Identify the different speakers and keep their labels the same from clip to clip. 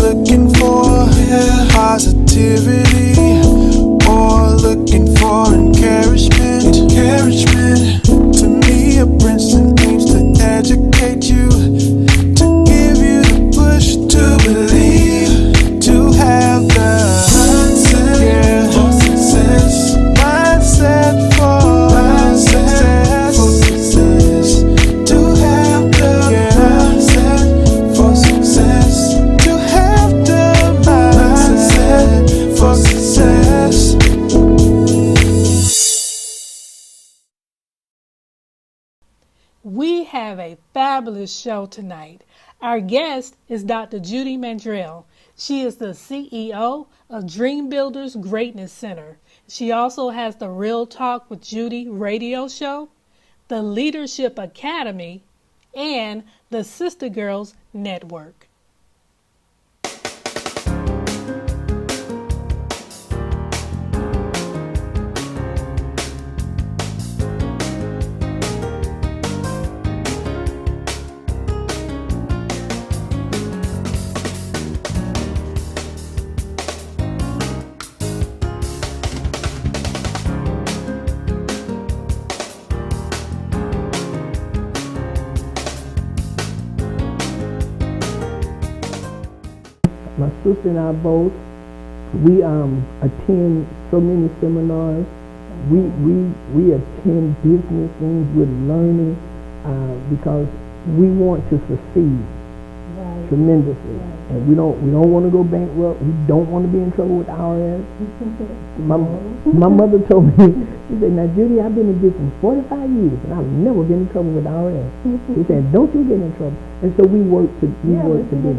Speaker 1: looking for positivity or looking for encouragement. To me, a Brinson aims to educate you, to give you the push to believe, to have the mindset for success. Mindset for success. To have the mindset for success. To have the mindset for success.
Speaker 2: We have a fabulous show tonight. Our guest is Dr. Judy Mandrell. She is the CEO of Dream Builders Greatness Center. She also has the Real Talk with Judy radio show, the Leadership Academy, and the Sister Girls Network.
Speaker 3: My sister and I both, we attend so many seminars. We attend business things. We're learning because we want to succeed tremendously, and we don't want to go bankrupt. We don't want to be in trouble with IRS. My mother told me, she said, "Now Judy, I've been in business 45 years, and I've never been in trouble with IRS." She said, "Don't you get in trouble." And so we work to do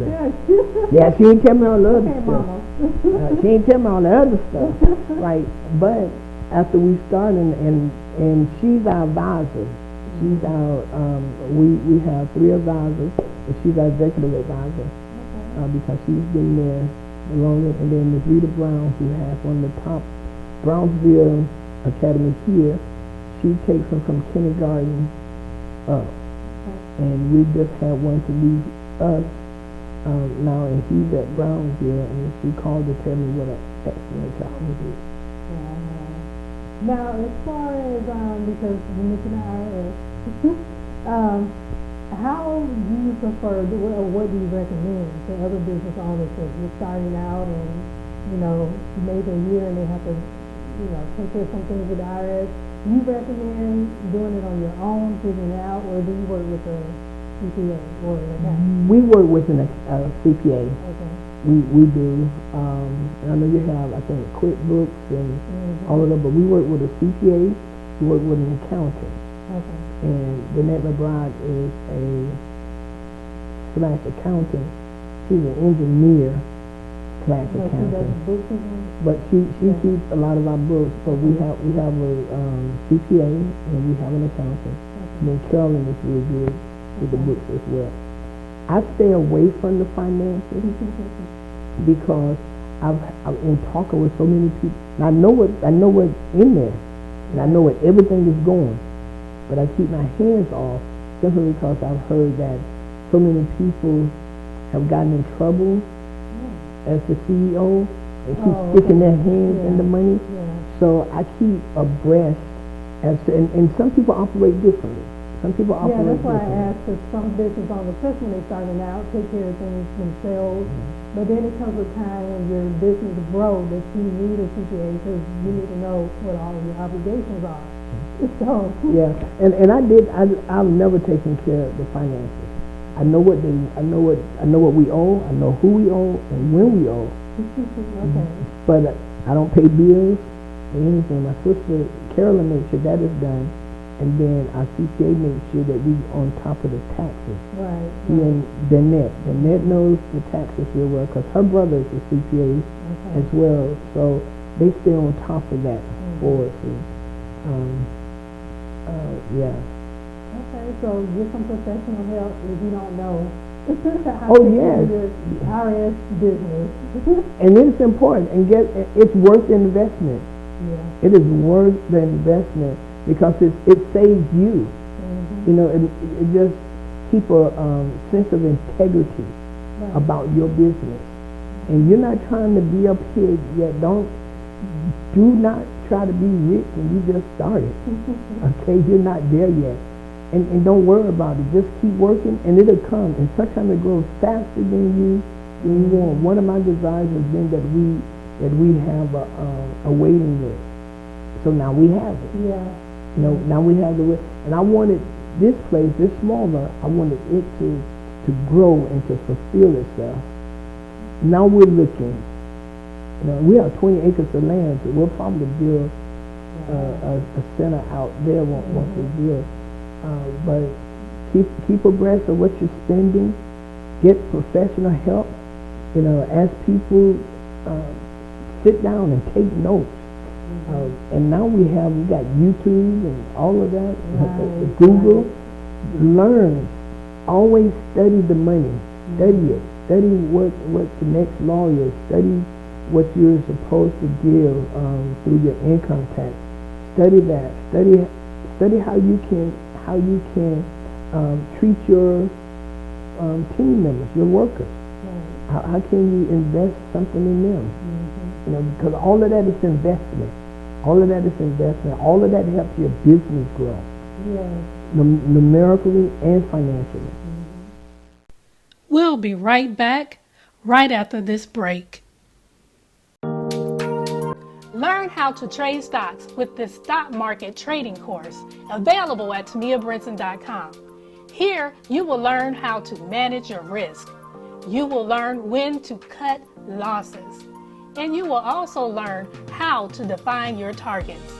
Speaker 3: that. Yeah, she ain't tell me all the other stuff. She ain't tell me all the other stuff, right? But after we start, and she's our advisor. She's our we have 3 advisors, and she's our executive advisor because she's been there the longest. And then Ms. Rita Brown, who has one of the top Brownsville academies here, she takes them from kindergarten up. And we just had one to leave us now, and he's at Brownsville, and she called to tell me what an excellent child he is.
Speaker 4: Now, as far as, because you mentioned the IRS, how do you prefer, or what do you recommend to other business owners that you're starting out and, maybe a year and they have to, take care of some things with the IRS? Do you recommend doing it on your own, figuring it out, or do you work with a CPA or an accountant?
Speaker 3: We work with a CPA.
Speaker 4: Okay.
Speaker 3: We do. I know you have, I think, QuickBooks and all of them, but we work with a CPA. We work with an accountant.
Speaker 4: Okay.
Speaker 3: And Danette McBride is a / accountant. She's an engineer / accountant.
Speaker 4: She does bookkeeping?
Speaker 3: But she keeps a lot of our books. But we have a CPA and we have an accountant. And then Carolyn is really good with the books as well. I stay away from the finances because I've in talking with so many people. And I know what's in there, and I know where everything is going. But I keep my hands off simply because I've heard that so many people have gotten in trouble as the CEO and keep sticking their hands in the money. So I keep abreast as to, and some people operate differently. Some people operate
Speaker 4: that's why
Speaker 3: differently.
Speaker 4: I asked, because some business owners, especially when they're starting out, take care of things themselves. But then it comes a time when your business grows that you need a CPA because you need to know what all of your obligations are. So
Speaker 3: yeah, and I've never taken care of the finances. I know what we owe. I know who we owe and when we owe.
Speaker 4: okay.
Speaker 3: But I don't pay bills or anything. My sister Carolyn makes sure that is done, and then our CPA makes sure that we on top of the taxes.
Speaker 4: Right.
Speaker 3: And Danette knows the taxes real well because her brother is a CPA as well. So they stay on top of that for us. Yeah.
Speaker 4: Okay, so get some professional help if you don't know.
Speaker 3: Oh yes.
Speaker 4: IRS business.
Speaker 3: And it's important, and it's worth the investment.
Speaker 4: Yeah.
Speaker 3: It is worth the investment because it saves you. It just keep a sense of integrity about your business. And you're not trying to be up here yet. Do not try to be rich and you just started. Okay, you're not there yet. And don't worry about it. Just keep working and it'll come. And sometimes it grows faster than you want. One of my desires has been that we have a waiting list. So now we have it.
Speaker 4: Yeah.
Speaker 3: You know, now we have and I wanted this place, this smaller, I wanted it to grow and to fulfill itself. Now we're looking. You know, we have 20 acres of land, so we'll probably build a center out there once we build. But keep abreast of what you're spending. Get professional help. You know, ask people, sit down and take notes. And now we got YouTube and all of that.
Speaker 4: Right.
Speaker 3: Google. Learn. Always study the money. Study it. Study what the next law is. Study what you're supposed to give through your income tax. Study that. Study how you can treat your team members, your workers. How can you invest something in them? You know, because all of that is investment. All of that is investment. All of that helps your business grow. Numerically and financially.
Speaker 2: We'll be right back right after this break. Learn how to trade stocks with this stock market trading course available at TemiaBrinson.com. Here, you will learn how to manage your risk. You will learn when to cut losses. And you will also learn how to define your targets.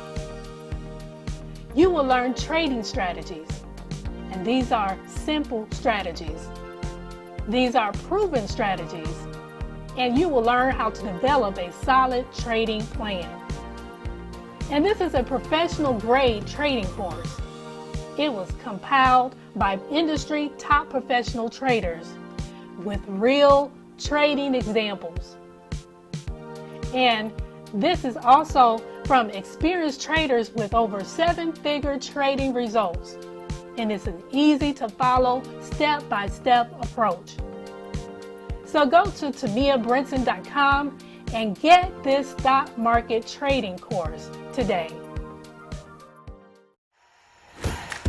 Speaker 2: You will learn trading strategies. And these are simple strategies. These are proven strategies. And you will learn how to develop a solid trading plan. And this is a professional grade trading course. It was compiled by industry top professional traders with real trading examples. And this is also from experienced traders with over 7-figure trading results. And it's an easy to follow step-by-step approach. So go to TemiaBrinson.com and get this stock market trading course today.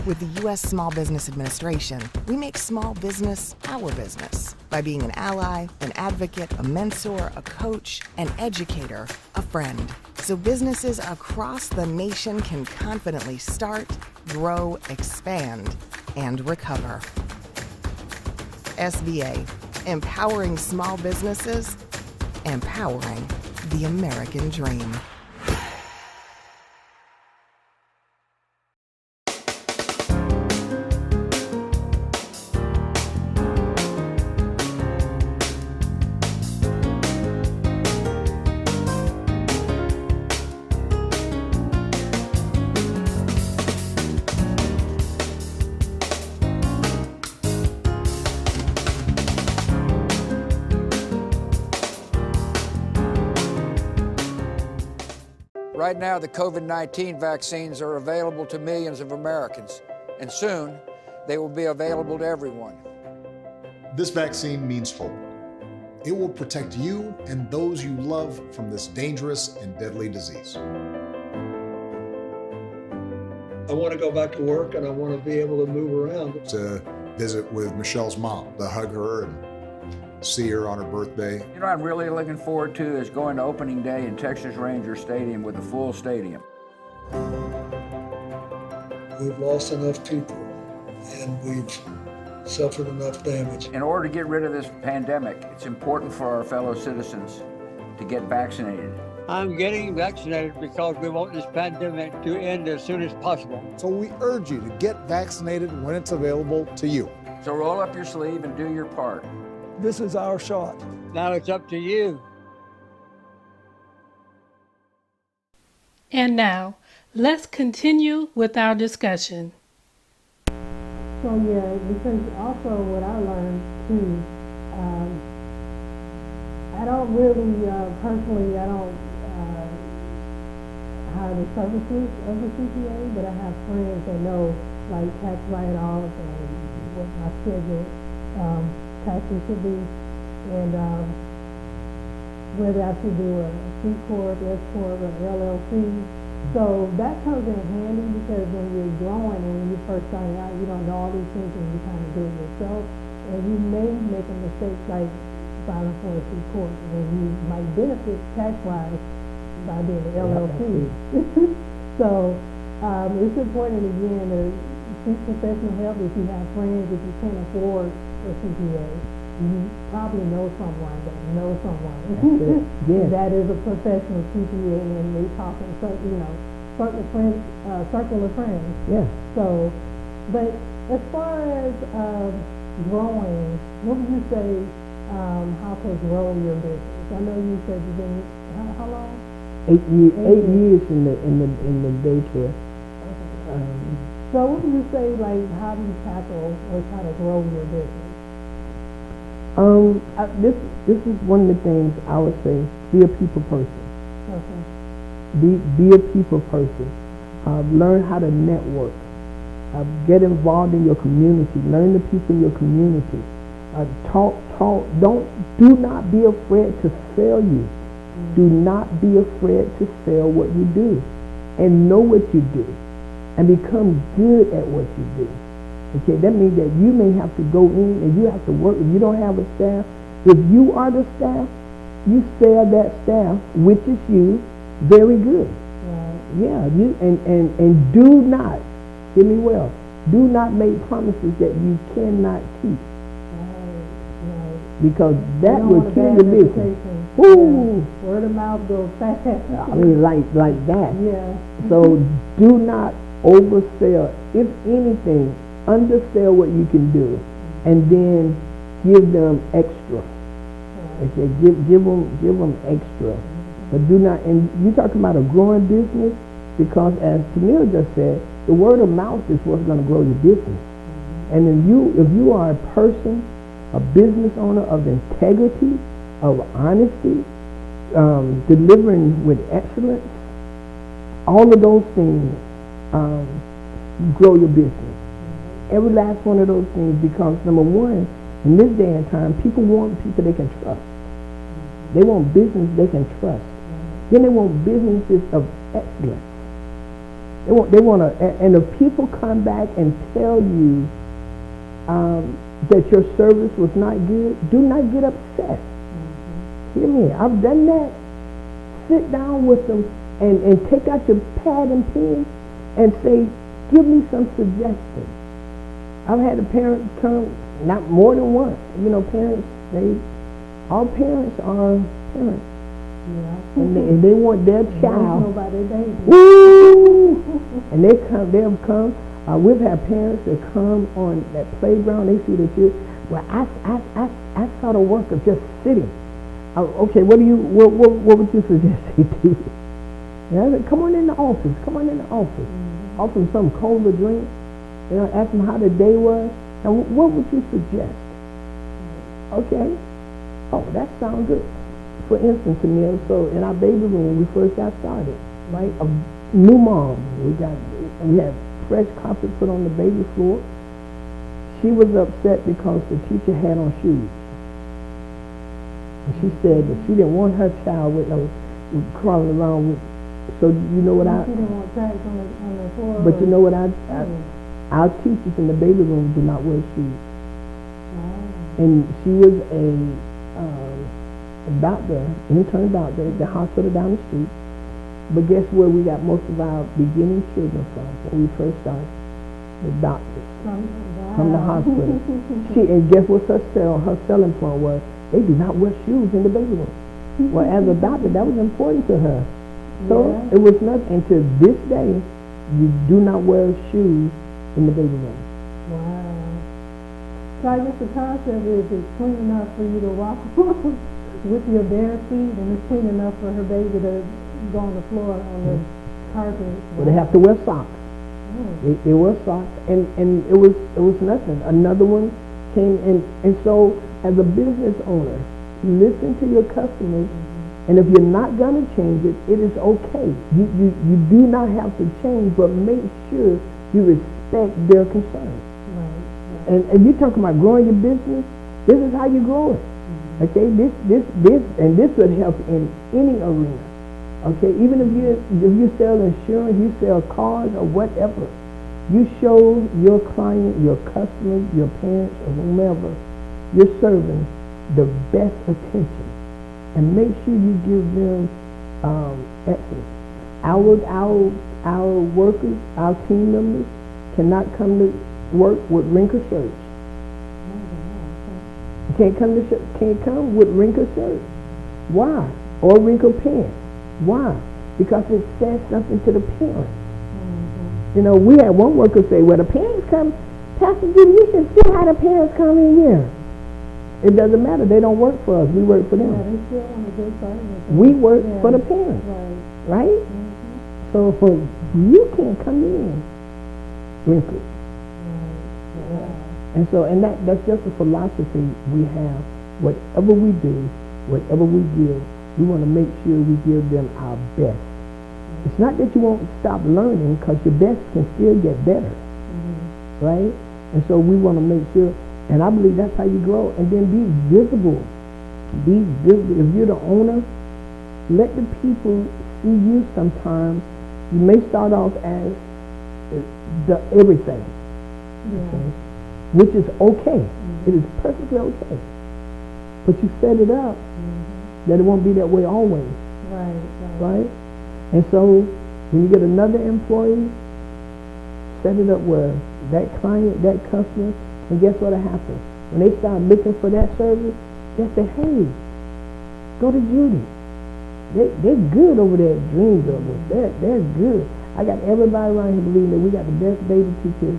Speaker 5: With the U.S. Small Business Administration, we make small business our business by being an ally, an advocate, a mentor, a coach, an educator, a friend. So businesses across the nation can confidently start, grow, expand, and recover. SBA, empowering small businesses, empowering the American dream.
Speaker 6: Right now, the COVID-19 vaccines are available to millions of Americans, and soon they will be available to everyone.
Speaker 7: This vaccine means hope. It will protect you and those you love from this dangerous and deadly disease.
Speaker 8: I want to go back to work and I want to be able to move around.
Speaker 7: To visit with Michelle's mom, to hug her and see her on her birthday.
Speaker 6: You know what I'm really looking forward to is going to opening day in Texas Ranger Stadium with a full stadium.
Speaker 8: We've lost enough people and we've suffered enough damage.
Speaker 6: In order to get rid of this pandemic, it's important for our fellow citizens to get vaccinated.
Speaker 9: I'm getting vaccinated because we want this pandemic to end as soon as possible.
Speaker 7: So we urge you to get vaccinated when it's available to you.
Speaker 6: So roll up your sleeve and do your part.
Speaker 9: This is our shot. Now it's up to you.
Speaker 2: And now, let's continue with our discussion.
Speaker 4: So yeah, because also what I learned too, I don't really, personally, I don't hire the services of the CPA, but I have friends that know like tax write-offs and what my schedule taxes should be. And whether I should do a C Corp, S Corp, or LLC. So that comes in handy because when you're growing and when you're first starting out, you don't know all these things and you kind of do it yourself. And you may make a mistake like filing for a C Corp, and you might benefit tax-wise by being an LLC. So it's important, again, to seek professional help if you have friends, if you can't afford a CPA. You probably know someone that knows someone that is a professional CPA, and they talk in circle of friends.
Speaker 3: Yeah.
Speaker 4: So, but as far as growing, what would you say? How to grow your business? I know you said you've been how long?
Speaker 3: 8 years in the daycare.
Speaker 4: Okay. So what would you say? Like, how do you tackle or try to grow your business?
Speaker 3: This is one of the things I would say. Be a people person.
Speaker 4: Okay.
Speaker 3: Be a people person. Learn how to network. Get involved in your community. Learn the people in your community. Talk. Do not be afraid to sell you. Do not be afraid to sell what you do, and know what you do, and become good at what you do. Okay, that means that you may have to go in and you have to work. If you don't have a staff, if you are the staff, you sell that staff, which is you, very good.
Speaker 4: Right.
Speaker 3: Yeah, you and do not, hear me well, do not make promises that you cannot keep. Because that will kill your business. Woo!
Speaker 4: Yeah. Word of mouth goes fast.
Speaker 3: I mean, like that.
Speaker 4: Yeah.
Speaker 3: So do not oversell. If anything, undersell what you can do, and then give them extra. Okay, give them extra. But do not. And you're talking about a growing business, because as Temia just said, the word of mouth is what's going to grow your business. And if you are a person, a business owner of integrity, of honesty, delivering with excellence, all of those things grow your business. Every last one of those things, because number one, in this day and time, people want people they can trust. They want business they can trust. Then they want businesses of excellence. They want to, and if people come back and tell you that your service was not good, do not get upset. Hear me, I've done that. Sit down with them and take out your pad and pen and say, give me some suggestions. I've had a parent come, not more than once. You know, parents, all parents are parents. Yeah. And they want their child. Woo! And they'll come. We've had parents that come on that playground. They see the kids. Well, I saw the work of just sitting. Okay, what would you suggest he do? Yeah, I said, come on in the office. Come on in the office. Offer them some cold to drink. You know, ask them how the day was. And what would you suggest? Okay. Oh, that sounds good. For instance, Temia, so in our baby room when we first got started, right? A new mom. We had fresh carpet put on the baby floor. She was upset because the teacher had on shoes. And she said that she didn't want her child with crawling around with. So you know what
Speaker 4: She didn't want tracks on the floor.
Speaker 3: But you know what our teachers in the baby room do not wear shoes. And she was a doctor, intern doctor at the hospital down the street. But guess where we got most of our beginning children from when we first started? The doctors. From the hospital. And guess what her selling point was? They do not wear shoes in the baby room. Well, as a doctor, that was important to her. So it was nothing. And to this day, you do not wear shoes in the baby room.
Speaker 4: Wow. So I guess the concept is it's clean enough for you to walk with your bare feet, and it's clean enough for her baby to go on the floor on the carpet.
Speaker 3: Well, they have to wear socks. They wear socks, and it was nothing. Another one came in, and so as a business owner, listen to your customers, and if you're not gonna change it, it is okay. You do not have to change, but make sure you respect their concerns. Right. And you're talking about growing your business. This is how you grow it. Okay, this would help in any arena. Okay, even if you sell insurance, you sell cars or whatever, you show your client, your customers, your parents, or whomever you're serving the best attention, and make sure you give them excellence. Our workers, our team members cannot come to work with wrinkled shirts. Can't come with wrinkled shirts. Why? Or wrinkled pants. Why? Because it says something to the parents. You know, we had one worker say, well, the parents come, Pastor Judy, you should see how the parents come in here. It doesn't matter. They don't work for us. We work for them.
Speaker 4: Yeah, they still want to get started.
Speaker 3: We work for the parents. Right? So you can't come in wrinkled. And that's just a philosophy we have. Whatever we do, whatever we give, we want to make sure we give them our best. It's not that you won't stop learning, because your best can still get better. Right? And so we want to make sure, and I believe that's how you grow. And then be visible. Be visible. If you're the owner, let the people see you sometimes. You may start off as the everything. Okay? Which is okay. It is perfectly okay. But you set it up that it won't be that way always. Right? And so when you get another employee, set it up where that client, that customer, and guess what happens? When they start looking for that service, they say, hey, go to Judy. They're good over there at Dream Builders. They're good. I got everybody around here believing that we got the best baby teachers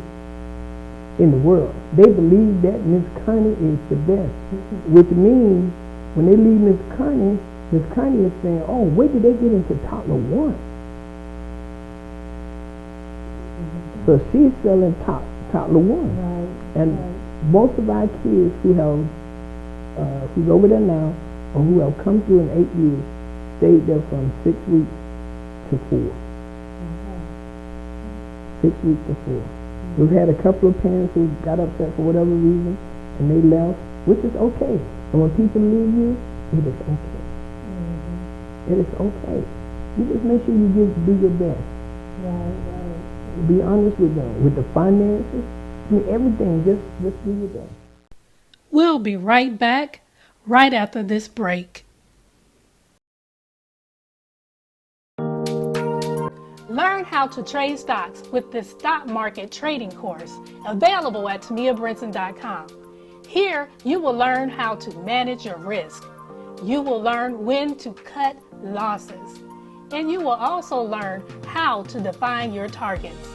Speaker 3: in the world. They believe that Miss Connie is the best, which means when they leave Miss Connie is saying, oh, where did they get into toddler 1? So she's selling toddler 1. And most of our kids who's over there now, or who have come through in 8 years, stayed there from 6 weeks to 4. 6 weeks to 4. We've had a couple of parents who got upset for whatever reason, and they left, which is okay. And when people leave you, it is okay. It is okay. You just make sure you do your best. Right. Be honest with them, with the finances, everything. Just do your best.
Speaker 2: We'll be right back, right after this break. Learn how to trade stocks with this stock market trading course available at TemiaBrinson.com. Here, you will learn how to manage your risk. You will learn when to cut losses. And you will also learn how to define your targets.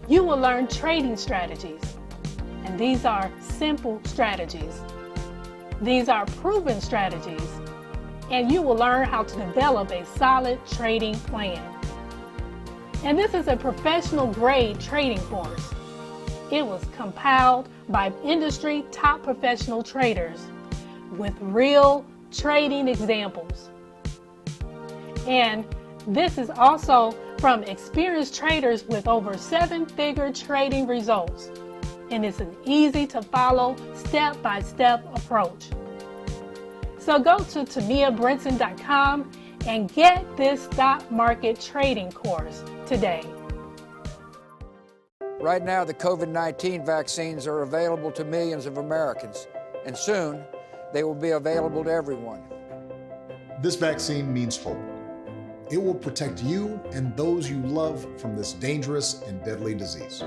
Speaker 2: You will learn trading strategies. And these are simple strategies. These are proven strategies. And you will learn how to develop a solid trading plan. And this is a professional grade trading course. It was compiled by industry top professional traders with real trading examples. And this is also from experienced traders with over 7-figure trading results. And it's an easy to follow step-by-step approach. So go to TemiaBrinson.com and get this stock market trading course today.
Speaker 6: Right now, the COVID-19 vaccines are available to millions of Americans, and soon they will be available to everyone.
Speaker 7: This vaccine means hope. It will protect you and those you love from this dangerous and deadly disease.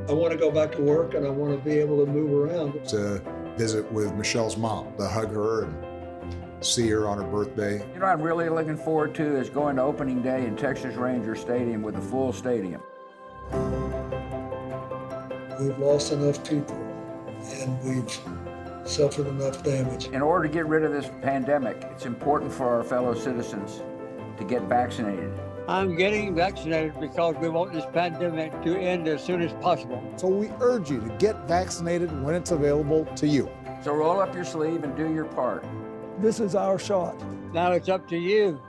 Speaker 8: I want to go back to work, and I want to be able to move around.
Speaker 7: To visit with Michelle's mom, to hug her and see her on her birthday.
Speaker 6: You know what I'm really looking forward to is going to opening day in Texas Ranger Stadium with a full stadium.
Speaker 8: We've lost enough people, and we've suffered enough damage.
Speaker 6: In order to get rid of this pandemic, it's important for our fellow citizens to get vaccinated.
Speaker 9: I'm getting vaccinated because we want this pandemic to end as soon as possible.
Speaker 7: So we urge you to get vaccinated when it's available to you.
Speaker 6: So roll up your sleeve and do your part.
Speaker 8: This is our shot.
Speaker 9: Now it's up to you.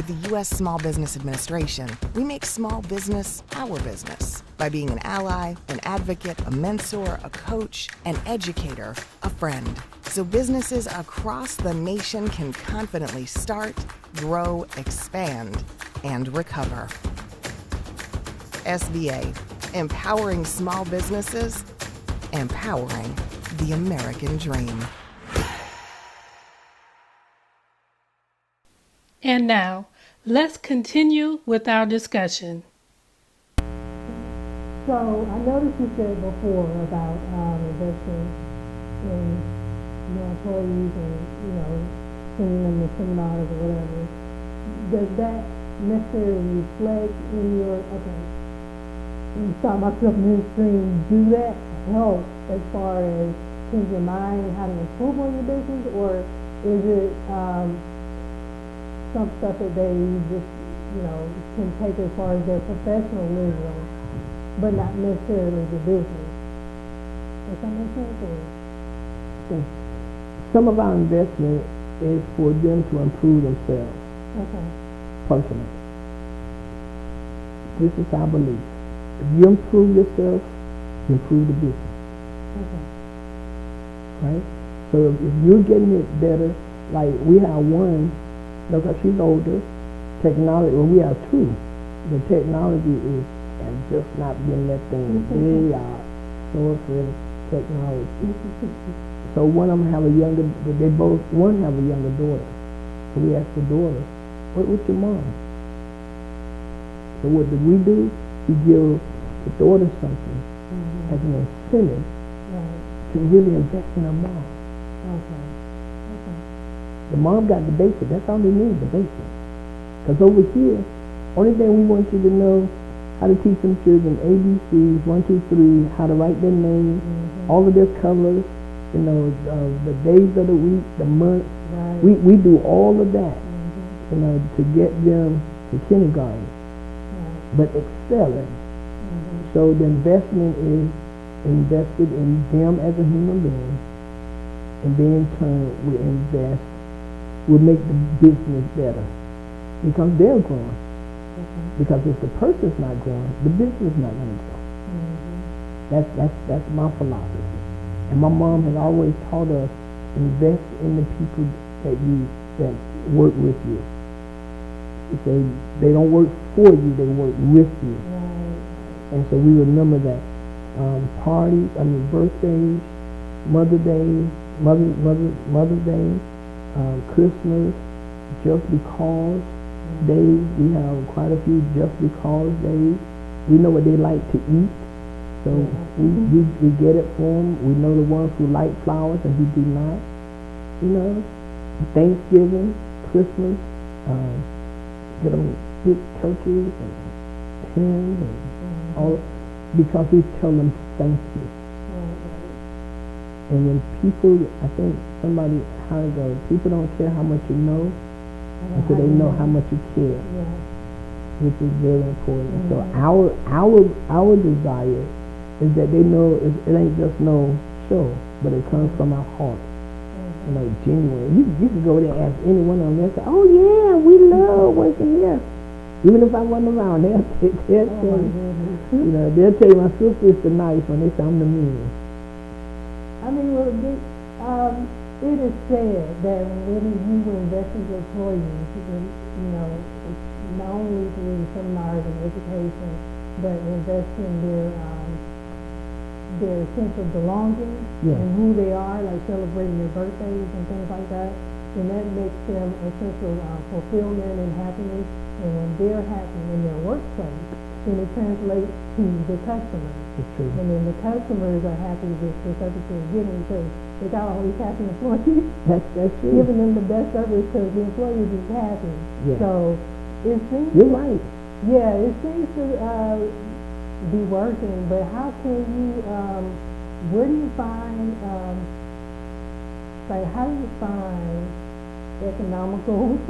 Speaker 5: With the U.S. Small Business Administration, we make small business our business by being an ally, an advocate, a mentor, a coach, an educator, a friend. So businesses across the nation can confidently start, grow, expand, and recover. SBA, empowering small businesses, empowering the American dream.
Speaker 2: And now, let's continue with our discussion.
Speaker 4: So I noticed you said before about investing in your employees and, sending them to seminars or whatever. Does that necessarily reflect in your, you start myself midstream, do that help as far as change your mind and how to improve on your business, or is it some stuff that they just, can take as far as their professionalism, but not necessarily the business? Does that make sense? Or?
Speaker 3: Some of our investment is for them to improve themselves personally. This is our belief. If you improve yourself, you improve the business. Right? So if you're getting it better, like we have one, because she's older, technology, well, we have two. The technology has just not been that thing. They are so afraid of technology. So one of them have a younger, one have a younger daughter. So we asked the daughter, what's your mom? So what did we do? We give the daughter something as an incentive to really invest in her mom. The mom got the basic. That's all they need, the basic. Because over here, only thing we want you to know how to teach them children ABCs, 1, 2, 3, how to write their names, all of their colors, the days of the week, the months. We do all of that, to get them to kindergarten, but excelling. So the investment is invested in them as a human being, and then in turn we invest, will make the business better because they're growing. Because if the person's not growing, the business is not going to grow. That's my philosophy. And my mom has always taught us, invest in the people that work with you. She said they don't work for you, they work with you. And so we remember that. Parties, birthdays, Mother's Day, Christmas, just because days. We have quite a few just because days. We know what they like to eat, so we get it for them. We know the ones who like flowers and who do not. Thanksgiving, Christmas, get them big turkeys and hens and all, because we tell them thank you. And when people, I think somebody, how it goes, people don't care how much you know until they know how much you care, which is very important. So our desire is that they know it ain't just no show, but it comes from our heart, genuine. You can go there and ask any one of them, they'll say, oh yeah, we love working here. Even if I wasn't around, they'll tell you, they'll tell you my sister is the nice when they say I'm the mean.
Speaker 4: It is said that when you invest in your employees, not only through seminars and education, but invest in their sense of belonging and who they are, like celebrating their birthdays and things like that, then that makes them a sense of fulfillment and happiness. And when they're happy in their workplace, then it translates to the customers. And then the customers are happy with the service they're getting because they got all these happy employees. That's true. Giving them the best service because the employees is happy. Yeah. So it seems
Speaker 3: you're right.
Speaker 4: Yeah, it seems to be working, but how can you, where do you find, how do you find economical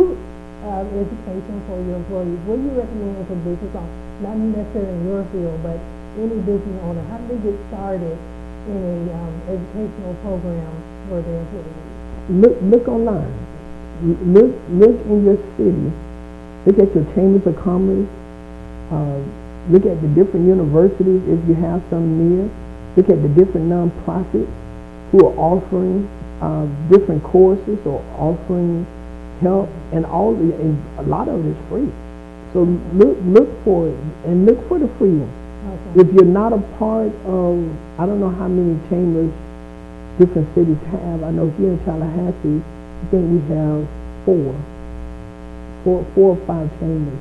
Speaker 4: education for your employees? What do you recommend for business owners? Not necessarily in your field, but any business owner. How do they get started in a educational program for their employees?
Speaker 3: Look online. Look in your city Look at your chambers of commerce. Look at the different universities if you have some near. Look at the different nonprofits who are offering different courses or offering help, and and a lot of it is free. So look for it, and look for the free one.
Speaker 4: Okay.
Speaker 3: If you're not a part of, I don't know how many chambers different cities have. I know here in Tallahassee, I think we have four or five chambers.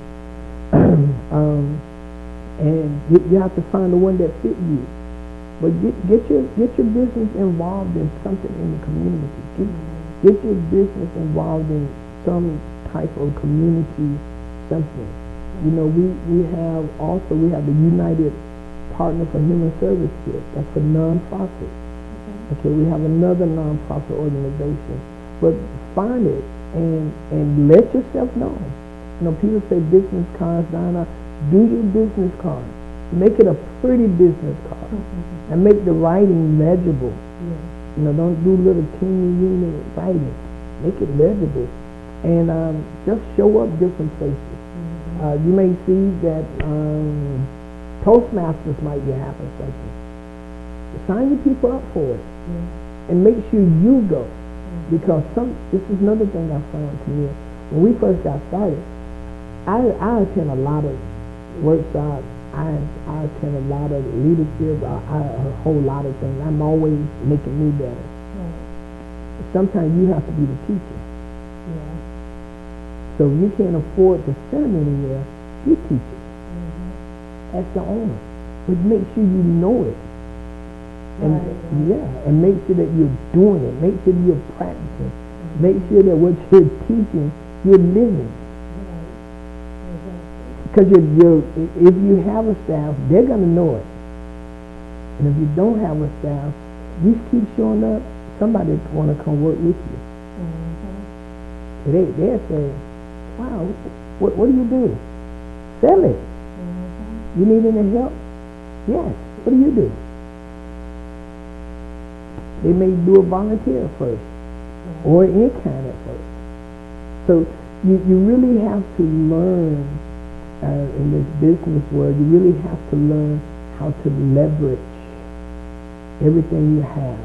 Speaker 3: And you have to find the one that fit you. But get your business involved in something in the community. Get your business involved in some type of community something. You know, we have the United Partner for Human Services. That's a nonprofit. Okay, we have another nonprofit organization. But find it and let yourself know. You know, people say business cards, Donna. Do your business card. Make it a pretty business card. And make the writing legible. You know, don't do little teeny unit writing. Make it legible. And just show up different places. You may see that Toastmasters might be having something. Sign your people up for it. And make sure you go. Because this is another thing I found, Temia. When we first got started, I attend a lot of workshops. I attend a lot of leadership, a whole lot of things. I'm always making me better. Sometimes you have to be the teacher. So if you can't afford to send them anywhere, you teach it. That's the owner. But make sure you know it. And and make sure that you're doing it. Make sure you're practicing. Make sure that what you're teaching, you're living. Because if you have a staff, they're going to know it. And if you don't have a staff, you keep showing up, somebody want to come work with you. They'll say, wow, what do you do? Sell it. You need any help? Yes. What do you do? They may do a volunteer first or in kind at first. So you really have to learn in this business world, you really have to learn how to leverage everything you have.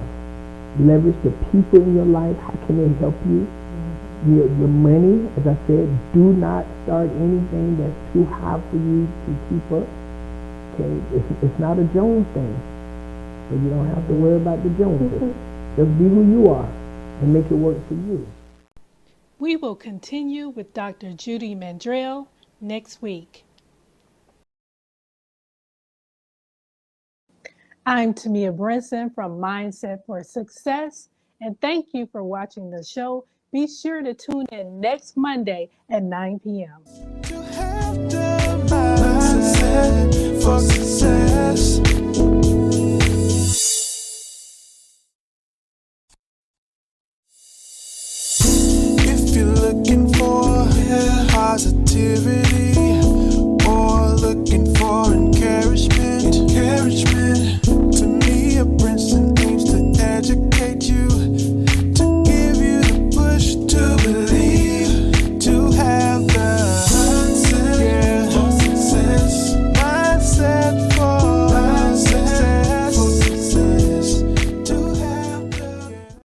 Speaker 3: Leverage the people in your life. How can they help you? Your money, as I said, do not start anything that's too high for you to keep up. Okay, it's not a Jones thing. So you don't have to worry about the Joneses. Just be who you are and make it work for you.
Speaker 2: We will continue with Dr. Judy Mandrell next week. I'm Temia Brinson from Mindset for Success, and thank you for watching the show. Be sure to tune in next Monday at 9 p.m.
Speaker 1: To have the mindset for success. If you're looking for positivity or looking for encouragement, to me, Brinson aims to educate you.